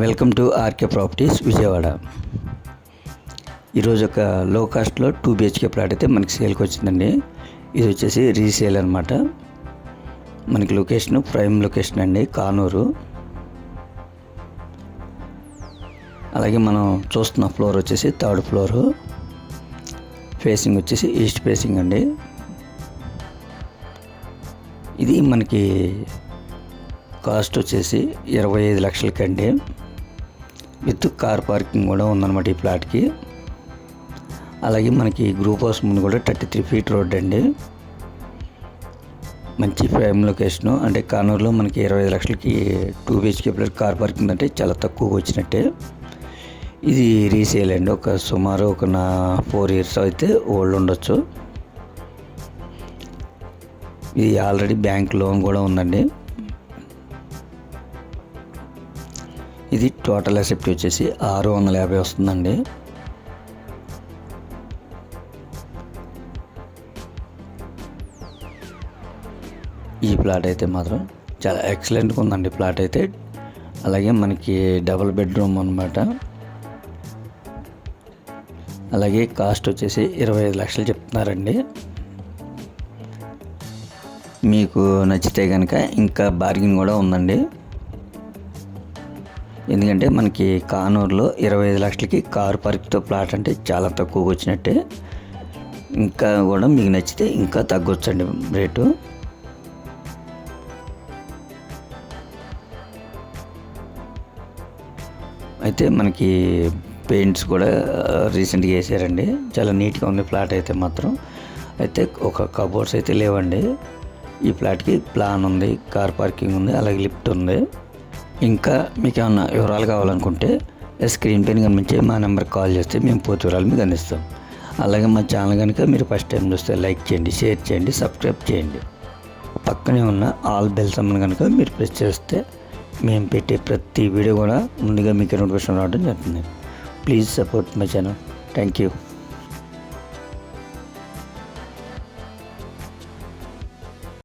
Welcome to RK properties Vijayawada. ఈరోజు ఒక లో కాస్ట్లో 2 BHK ప్లాట్ అయితే మనకి సేల్కి వచ్చిందండి. ఇది వచ్చేసి రీసేల్ అనమాట. మనకి లొకేషన్ ప్రైమ్ లొకేషన్ అండి, కానూరు. అలాగే మనం చూస్తున్న ఫ్లోర్ వచ్చేసి 3rd ఫ్లోరు. ఫేసింగ్ వచ్చేసి ఈస్ట్ ఫేసింగ్ అండి. ఇది మనకి కాస్ట్ వచ్చేసి 25 లక్షలకండి. విత్ కార్ పార్కింగ్ కూడా ఉందన్నమాట ఈ ప్లాట్కి. అలాగే మనకి గ్రూప్ హౌస్ ముందు కూడా 33 ఫీట్ రోడ్ అండి. మంచి ప్రైమ్ లొకేషను. అంటే కానూరులో మనకి 25 లక్షలకి 2 BHK ప్లస్ కార్ పార్కింగ్ అంటే చాలా తక్కువగా వచ్చినట్టే. ఇది రీసేల్ అండి. సుమారు ఒక 4 ఇయర్స్ అయితే ఓల్డ్ ఉండొచ్చు. ఇది ఆల్రెడీ బ్యాంక్ లోన్ కూడా ఉందండి. ఇది టోటల్ అసెప్ట్ వచ్చేసి 650 వస్తుందండి. ఈ ప్లాట్ అయితే మాత్రం చాలా ఎక్సలెంట్గా ఉందండి ప్లాట్ అయితే. అలాగే మనకి డబుల్ బెడ్రూమ్ అనమాట. అలాగే కాస్ట్ వచ్చేసి 25 లక్షలు చెప్తున్నారండి. మీకు నచ్చితే కనుక ఇంకా బార్గెన్ కూడా ఉందండి. ఎందుకంటే మనకి కానూరులో 25 లక్షలకి కార్ పార్క్తో ప్లాట్ అంటే చాలా తక్కువగా వచ్చినట్టే. ఇంకా కూడా మీకు నచ్చితే ఇంకా తగ్గొచ్చండి రేటు. అయితే మనకి పెయింట్స్ కూడా రీసెంట్గా వేసారండి. చాలా నీట్గా ఉంది ప్లాట్ అయితే మాత్రం. అయితే ఒక కబోర్డ్స్ అయితే లేవండి. ఈ ప్లాట్కి ప్లాన్ ఉంది, కార్ పార్కింగ్ ఉంది, అలాగే లిఫ్ట్ ఉంది. ఇంకా మీకు ఏమన్నా వివరాలు కావాలనుకుంటే స్క్రీన్ పైన గమనించి మా నెంబర్కి కాల్ చేస్తే మేము పూర్తి వివరాలు మీకు అందిస్తాం. అలాగే మా ఛానల్ కనుక మీరు ఫస్ట్ టైం చూస్తే లైక్ చేయండి, షేర్ చేయండి, సబ్స్క్రైబ్ చేయండి. పక్కనే ఉన్న ఆల్ బెల్ సింబల్ కనుక మీరు ప్రెస్ చేస్తే మేము పెట్టే ప్రతి వీడియో కూడా ముందుగా మీకు నోటిఫికేషన్ రావడం జరుగుతుంది. Please support my channel. Thank you.